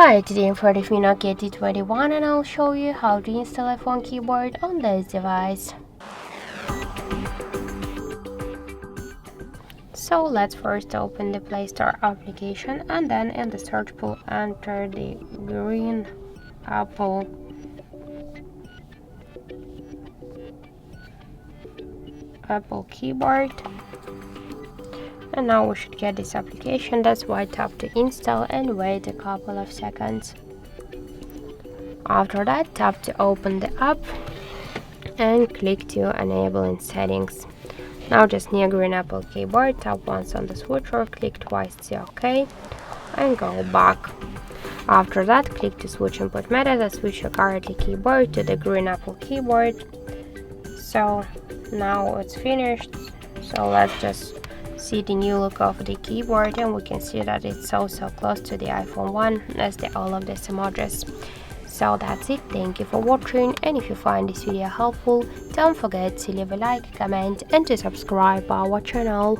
Hi, today I'm for the Nokia T21 and I'll show you how to install iPhone keyboard on this device. So let's first open the Play Store application and then in the search pool enter the green Apple keyboard. And now we should get this application. That's why tap to install and wait a couple of seconds. After that, tap to open the app and click to enable in settings. Now just near green Apple keyboard, tap once on the switch or click twice to OK and go back. After that, click to switch input method and switch your currently keyboard to the green Apple keyboard. So now it's finished. So let's just see the new look of the keyboard, and we can see that it's so close to the iPhone 1 as all of these emojis. So that's it, thank you for watching, and if you find this video helpful, don't forget to leave a like, comment and to subscribe our channel.